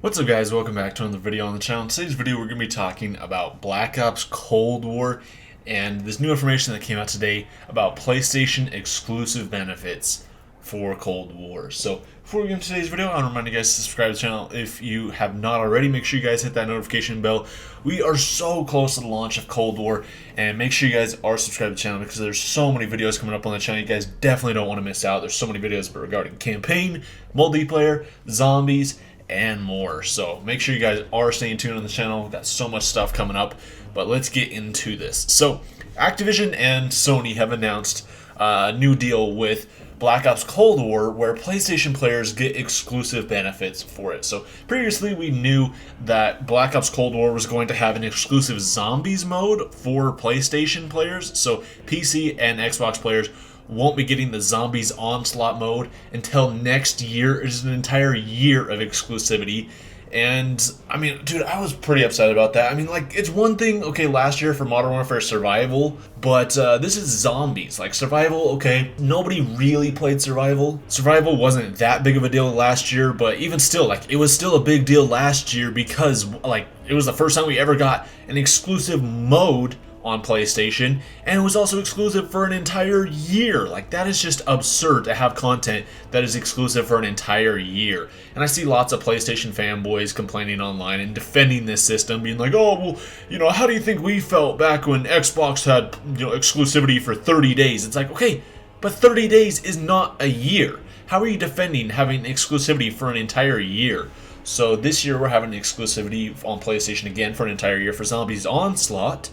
What's up guys, welcome back to another video on the channel. In today's video we're going to be talking about Black Ops Cold War and this new information that came out today about PlayStation exclusive benefits for Cold War. So before we get into today's video, I want to remind you guys to subscribe to the channel if you have not already. Make sure you guys hit that notification bell. We are so close to the launch of Cold War, and make sure you guys are subscribed to the channel because there's so many videos coming up on the channel. You guys definitely don't want to miss out. There's so many videos regarding campaign, multiplayer, zombies, and more. So make sure you guys are staying tuned on the channel. We've got so much stuff coming up, but let's get into this. So Activision and Sony have announced a new deal with Black Ops Cold War where PlayStation players get exclusive benefits for it. So previously we knew that Black Ops Cold War was going to have an exclusive zombies mode for PlayStation players. So PC and Xbox players won't be getting the Zombies Onslaught mode until next year. It is an entire year of exclusivity. And, I mean, dude, I was pretty upset about that. I mean, like, it's one thing, okay, last year for Modern Warfare Survival, but this is zombies. Like, Survival, okay, nobody really played Survival. Survival wasn't that big of a deal last year, but even still, like, it was still a big deal last year because, like, it was the first time we ever got an exclusive mode on PlayStation, and it was also exclusive for an entire year. Like, that is just absurd to have content that is exclusive for an entire year. And I see lots of PlayStation fanboys complaining online and defending this system, being like, oh, well, you know, how do you think we felt back when Xbox had, you know, exclusivity for 30 days? It's like, okay, but 30 days is not a year. How are you defending having exclusivity for an entire year? So this year we're having exclusivity on PlayStation again for an entire year for Zombies Onslaught.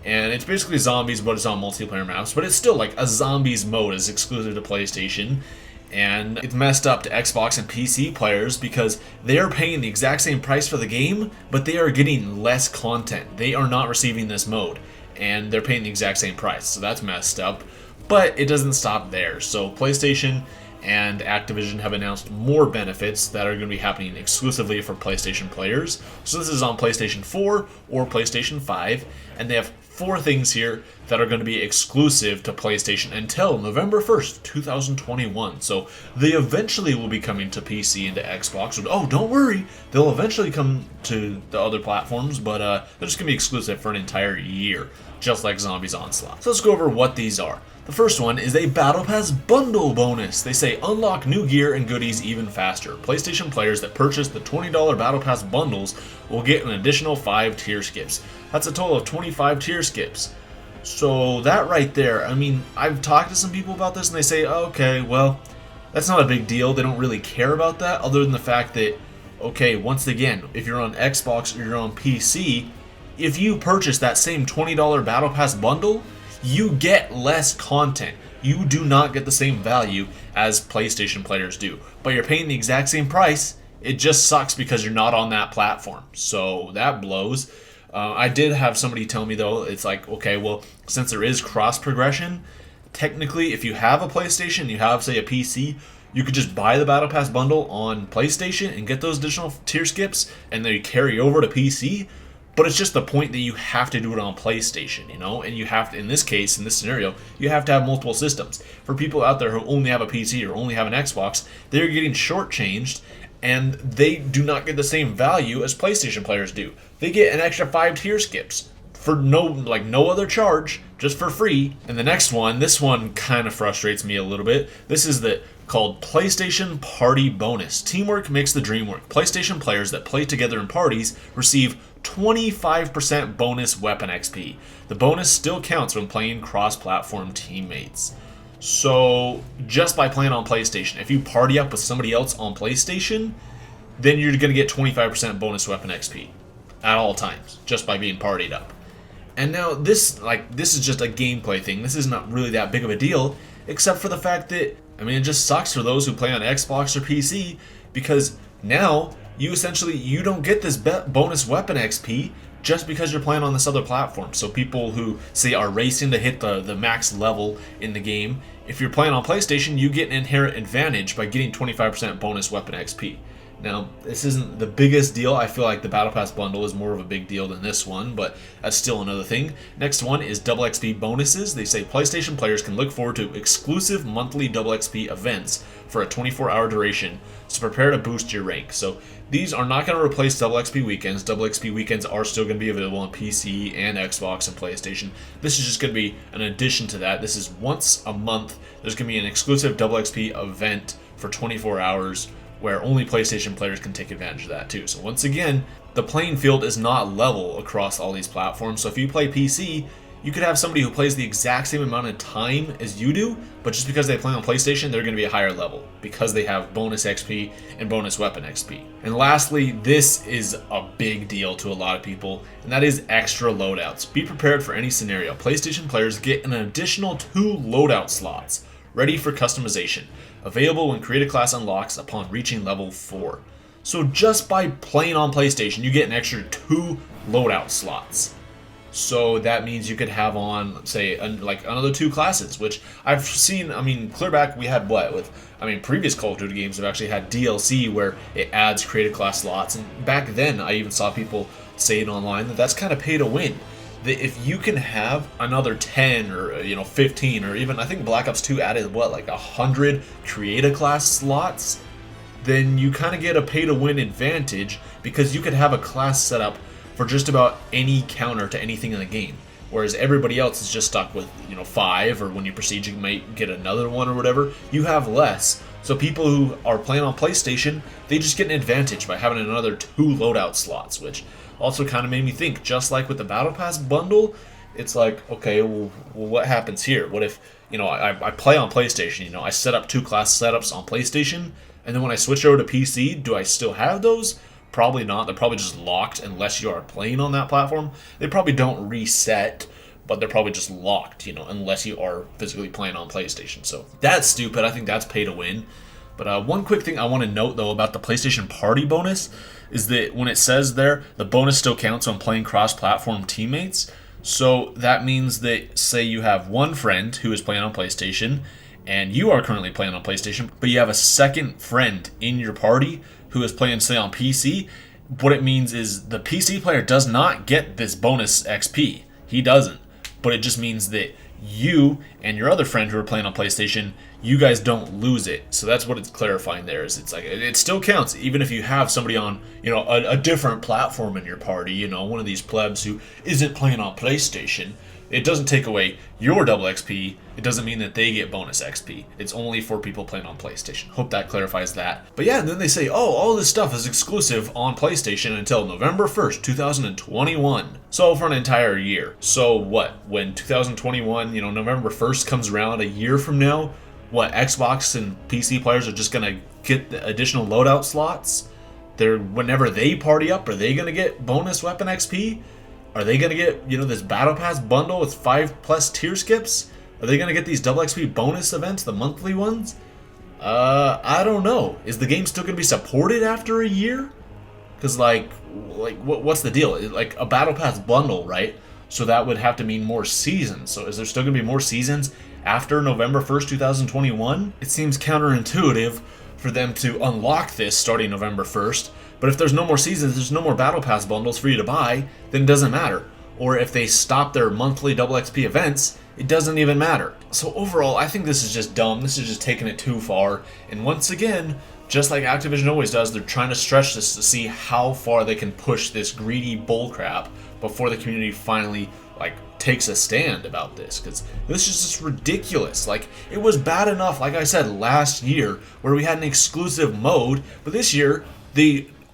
And it's basically zombies, but it's on multiplayer maps. But it's still like a zombies mode is exclusive to PlayStation. And it's messed up to Xbox and PC players because they are paying the exact same price for the game, but they are getting less content. They are not receiving this mode, and they're paying the exact same price. So that's messed up. But it doesn't stop there. So PlayStation and Activision have announced more benefits that are going to be happening exclusively for PlayStation players. So this is on PlayStation 4 or PlayStation 5, and they have 4 things here that are going to be exclusive to PlayStation until November 1st, 2021. So they eventually will be coming to PC and to Xbox. Oh, don't worry, they'll eventually come to the other platforms, but they're just going to be exclusive for an entire year, just like Zombies Onslaught. So let's go over what these are. The first one is a Battle Pass bundle bonus. They say unlock new gear and goodies even faster. PlayStation players that purchase the $20 Battle Pass bundles will get an additional 5 tier skips. That's a total of 25 tier skips. So that right there, I mean, I've talked to some people about this and they say, okay, well, that's not a big deal. They don't really care about that other than the fact that, okay, once again, if you're on Xbox or you're on PC, if you purchase that same $20 Battle Pass bundle, you get less content. You do not get the same value as PlayStation players do. But you're paying the exact same price. It just sucks because you're not on that platform. So that blows. I did have somebody tell me, though, it's like, okay, well, since there is cross progression, technically, if you have a PlayStation, you have, say, a PC, you could just buy the Battle Pass bundle on PlayStation and get those additional tier skips, and then you carry over to PC. But it's just the point that you have to do it on PlayStation, you know? And you have to, in this case, in this scenario, you have to have multiple systems. For people out there who only have a PC or only have an Xbox, they're getting shortchanged, and they do not get the same value as PlayStation players do. They get an extra 5 tier skips for no other charge, just for free. And the next one, this one kind of frustrates me a little bit. This is called PlayStation Party Bonus. Teamwork makes the dream work. PlayStation players that play together in parties receive 25% bonus weapon XP. The bonus still counts when playing cross-platform teammates. So just by playing on PlayStation, if you party up with somebody else on PlayStation, then you're going to get 25% bonus weapon XP at all times, just by being partied up. And now this is just a gameplay thing. This is not really that big of a deal, except for the fact that, I mean, it just sucks for those who play on Xbox or PC, because now you don't get this bonus weapon XP just because you're playing on this other platform. So people who, say, are racing to hit the max level in the game, if you're playing on PlayStation, you get an inherent advantage by getting 25% bonus weapon XP. Now, this isn't the biggest deal. I feel like the Battle Pass bundle is more of a big deal than this one, but that's still another thing. Next one is double XP bonuses. They say PlayStation players can look forward to exclusive monthly double XP events for a 24-hour duration, so prepare to boost your rank. So these are not going to replace double XP weekends. Double XP weekends are still going to be available on PC and Xbox and PlayStation. This is just going to be an addition to that. This is once a month. There's going to be an exclusive double XP event for 24 hours where only PlayStation players can take advantage of that too. So once again, the playing field is not level across all these platforms. So if you play PC, you could have somebody who plays the exact same amount of time as you do, but just because they play on PlayStation, they're going to be a higher level because they have bonus XP and bonus weapon XP. And lastly, this is a big deal to a lot of people, and that is extra loadouts. Be prepared for any scenario. PlayStation players get an additional 2 loadout slots ready for customization, available when create a class unlocks upon reaching level 4. So just by playing on PlayStation, you get an extra 2 loadout slots. So that means you could have on, say, like another 2 classes, which I've seen. I mean, clear back we had previous Call of Duty games have actually had DLC where it adds creative class slots, and back then I even saw people saying online that that's kind of pay to win. That if you can have another 10 or 15 or even, I think Black Ops 2 added 100 creative class slots, then you kind of get a pay to win advantage because you could have a class set up for just about any counter to anything in the game, whereas everybody else is just stuck with 5, or when you proceed you might get another one or whatever. You have less, so people who are playing on PlayStation, they just get an advantage by having another 2 loadout slots, which also kind of made me think, just like with the Battle Pass bundle, it's like, okay, well what happens here? What if I play on PlayStation, I set up 2 class setups on PlayStation, and then when I switch over to PC, do I still have those? Probably not. They're probably just locked unless you are playing on that platform. They probably don't reset, but they're probably just locked, unless you are physically playing on PlayStation. So that's stupid. I think that's pay to win. But one quick thing I want to note, though, about the PlayStation Party bonus is that when it says there, the bonus still counts when playing cross-platform teammates. So that means that, say you have one friend who is playing on PlayStation, and you are currently playing on PlayStation, but you have a second friend in your party who is playing, say, on PC, what it means is the PC player does not get this bonus XP. He doesn't. But it just means that you and your other friend who are playing on PlayStation, you guys don't lose it. So that's what it's clarifying there. Is it's like it still counts even if you have somebody on a different platform in your party. One of these plebs who isn't playing on PlayStation. It doesn't take away your double XP. It doesn't mean that they get bonus XP. It's only for people playing on PlayStation. Hope that clarifies that. But yeah, and then they say, all this stuff is exclusive on PlayStation until November 1st, 2021. So for an entire year. So what? When 2021, November 1st comes around a year from now, what, Xbox and PC players are just going to get the additional loadout slots? Whenever they party up, are they going to get bonus weapon XP? Are they going to get, this Battle Pass bundle with 5+ tier skips? Are they going to get these double XP bonus events, the monthly ones? I don't know. Is the game still going to be supported after a year? Because, what's the deal? Like, a Battle Pass bundle, right? So that would have to mean more seasons. So is there still going to be more seasons after November 1st, 2021? It seems counterintuitive for them to unlock this starting November 1st. But if there's no more seasons, there's no more Battle Pass bundles for you to buy, then it doesn't matter. Or if they stop their monthly double XP events, it doesn't even matter. So overall, I think this is just dumb. This is just taking it too far. And once again, just like Activision always does, they're trying to stretch this to see how far they can push this greedy bullcrap before the community finally takes a stand about this, because this is just ridiculous. It was bad enough, like I said, last year where we had an exclusive mode, but this year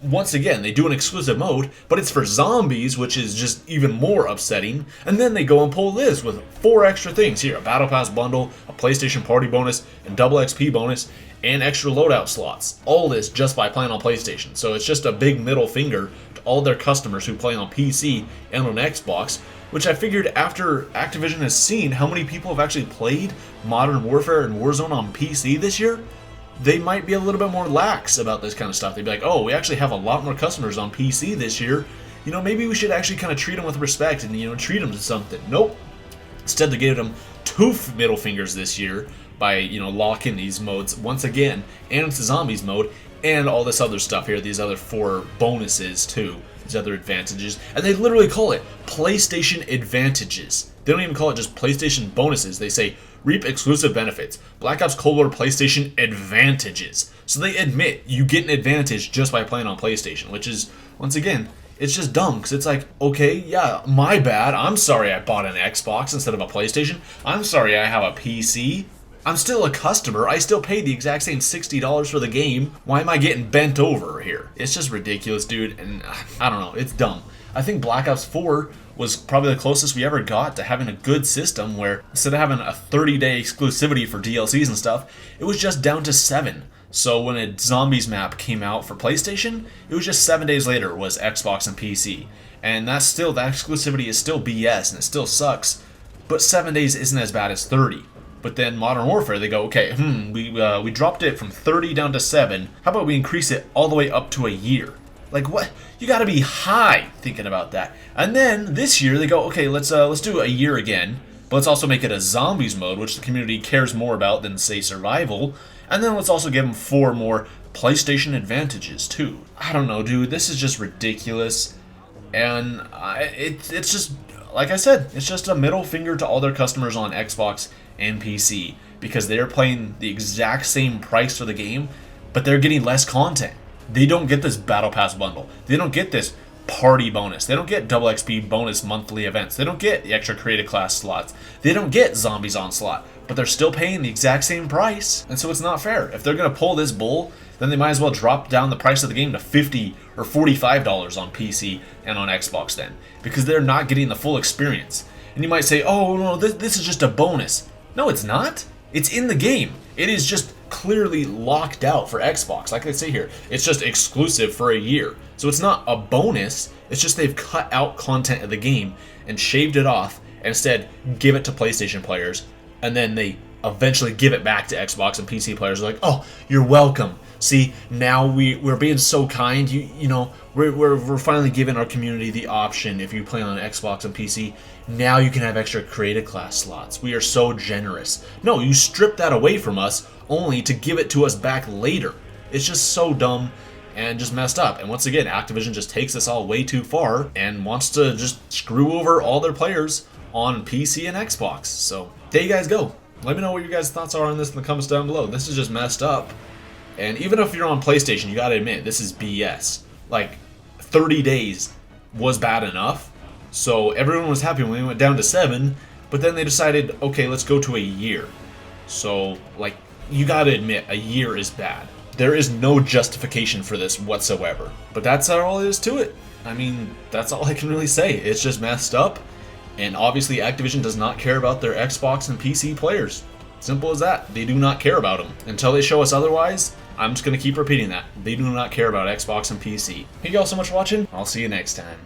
once again, they do an exclusive mode, but it's for zombies, which is just even more upsetting. And then they go and pull this with 4 extra things here: a Battle Pass bundle, a PlayStation Party bonus, and double XP bonus, and extra loadout slots. All this just by playing on PlayStation. So it's just a big middle finger to all their customers who play on PC and on Xbox, which I figured after Activision has seen how many people have actually played Modern Warfare and Warzone on PC this year, they might be a little bit more lax about this kind of stuff. They'd be like, oh, we actually have a lot more customers on PC this year. Maybe we should actually kind of treat them with respect and, treat them to something. Nope. Instead, they gave them 2 middle fingers this year by, locking these modes once again, and it's the zombies mode, and all this other stuff here, these other 4 bonuses too, these other advantages, and they literally call it PlayStation Advantages. They don't even call it just PlayStation Bonuses. They say reap exclusive benefits, Black Ops Cold War PlayStation Advantages. So they admit you get an advantage just by playing on PlayStation, which is, once again, it's just dumb, because it's like, okay, yeah, my bad, I'm sorry I bought an Xbox instead of a PlayStation, I'm sorry I have a PC, I'm still a customer, I still paid the exact same $60 for the game, why am I getting bent over here? It's just ridiculous, dude, and I don't know, it's dumb. I think Black Ops 4 was probably the closest we ever got to having a good system where instead of having a 30-day exclusivity for DLCs and stuff, it was just down to 7. So when a Zombies map came out for PlayStation, it was just 7 days later was Xbox and PC. And that exclusivity is still BS and it still sucks, but 7 days isn't as bad as 30. But then Modern Warfare, they go, okay, we dropped it from 30 down to 7, how about we increase it all the way up to a year? Like, what? You gotta be high thinking about that. And then this year they go, okay, let's do a year again, but let's also make it a zombies mode, which the community cares more about than, say, survival. And then let's also give them 4 more PlayStation advantages too. I don't know, dude. This is just ridiculous, and it's just, like I said, it's just a middle finger to all their customers on Xbox and PC, because they're paying the exact same price for the game, but they're getting less content. They don't get this Battle Pass bundle. They don't get this party bonus. They don't get double XP bonus monthly events. They don't get the extra creative class slots. They don't get Zombies Onslaught, but they're still paying the exact same price. And so it's not fair. If they're going to pull this bull, then they might as well drop down the price of the game to $50 or $45 on PC and on Xbox then, because they're not getting the full experience. And you might say, oh, no, this is just a bonus. No, it's not. It's in the game. It is just clearly locked out for Xbox. Like I say here, it's just exclusive for a year. So it's not a bonus, it's just they've cut out content of the game and shaved it off, and instead give it to PlayStation players, and then they eventually give it back to Xbox and PC players. Like, oh, you're welcome. See, now we're being so kind. You know, we're finally giving our community the option. If you play on Xbox and PC, now you can have extra creative class slots. We are so generous. No, you strip that away from us only to give it to us back later. It's just so dumb and just messed up. And once again, Activision just takes this all way too far and wants to just screw over all their players on PC and Xbox. So there you guys go. Let me know what your guys' thoughts are on this in the comments down below. This is just messed up. And even if you're on PlayStation, you gotta admit, this is BS. Like, 30 days was bad enough, so everyone was happy when we went down to 7, but then they decided, okay, let's go to a year. So, like, you gotta admit, a year is bad. There is no justification for this whatsoever. But that's all there is to it. I mean, that's all I can really say. It's just messed up, and obviously Activision does not care about their Xbox and PC players. Simple as that. They do not care about them. Until they show us otherwise, I'm just going to keep repeating that. They do not care about Xbox and PC. Thank you all so much for watching. I'll see you next time.